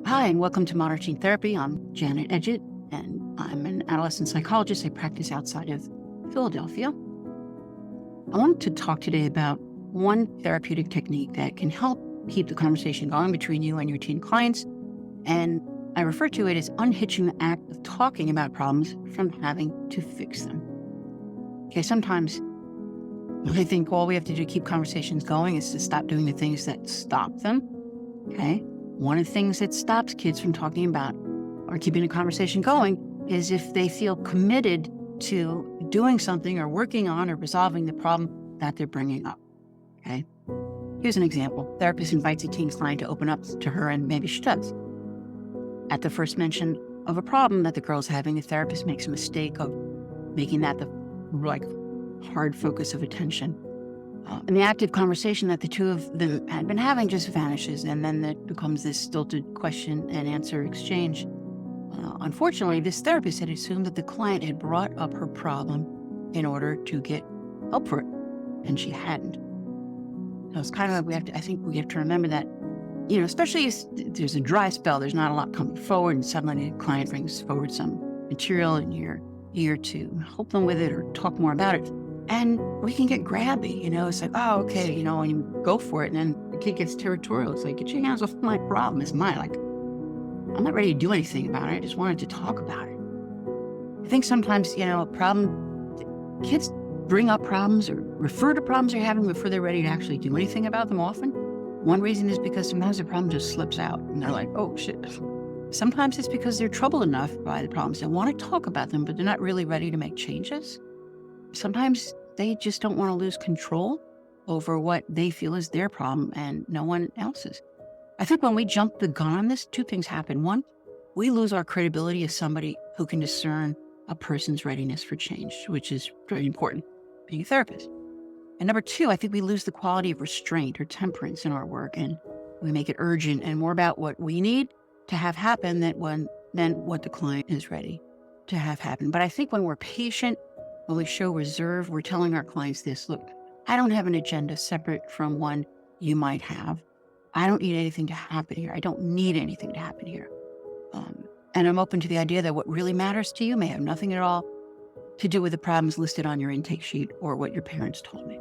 Hi, and welcome to Modern Teen Therapy. I'm Janet Edgett, and I'm an adolescent psychologist. I practice outside of Philadelphia. I wanted to talk today about one therapeutic technique that can help keep the conversation going between you and your teen clients. And I refer to it as unhitching the act of talking about problems from having to fix them. Okay, sometimes I think all we have to do to keep conversations going is to stop doing the things that stop them. Okay. One of the things that stops kids from talking about or keeping a conversation going is if they feel committed to doing something or working on or resolving the problem that they're bringing up. Okay. Here's an example. Therapist invites a teen client to open up to her, and maybe she does. At the first mention of a problem that the girl's having, the therapist makes a mistake of making that the hard focus of attention. And the active conversation that the two of them had been having just vanishes, and then it becomes this stilted question and answer exchange. Unfortunately, this therapist had assumed that the client had brought up her problem in order to get help for it, and she hadn't. So it's kind of like I think we have to remember that, especially if there's a dry spell, there's not a lot coming forward, and suddenly the client brings forward some material and you're eager to help them with it or talk more about it. And we can get grabby, it's like, oh, okay, and you go for it. And then the kid gets territorial. It's like, get your hands off my problem. It's mine. Like, I'm not ready to do anything about it. I just wanted to talk about it. I think sometimes, kids bring up problems or refer to problems they're having before they're ready to actually do anything about them often. One reason is because sometimes the problem just slips out and they're like, oh, shit. Sometimes it's because they're troubled enough by the problems. They want to talk about them, but they're not really ready to make changes. Sometimes they just don't want to lose control over what they feel is their problem and no one else's. I think when we jump the gun on this, two things happen. One, we lose our credibility as somebody who can discern a person's readiness for change, which is very important, being a therapist. And number two, I think we lose the quality of restraint or temperance in our work, and we make it urgent and more about what we need to have happen than what the client is ready to have happen. But I think when we're patient, when we show reserve, we're telling our clients this: look, I don't have an agenda separate from one you might have. I don't need anything to happen here. I don't need anything to happen here. And I'm open to the idea that what really matters to you may have nothing at all to do with the problems listed on your intake sheet or what your parents told me.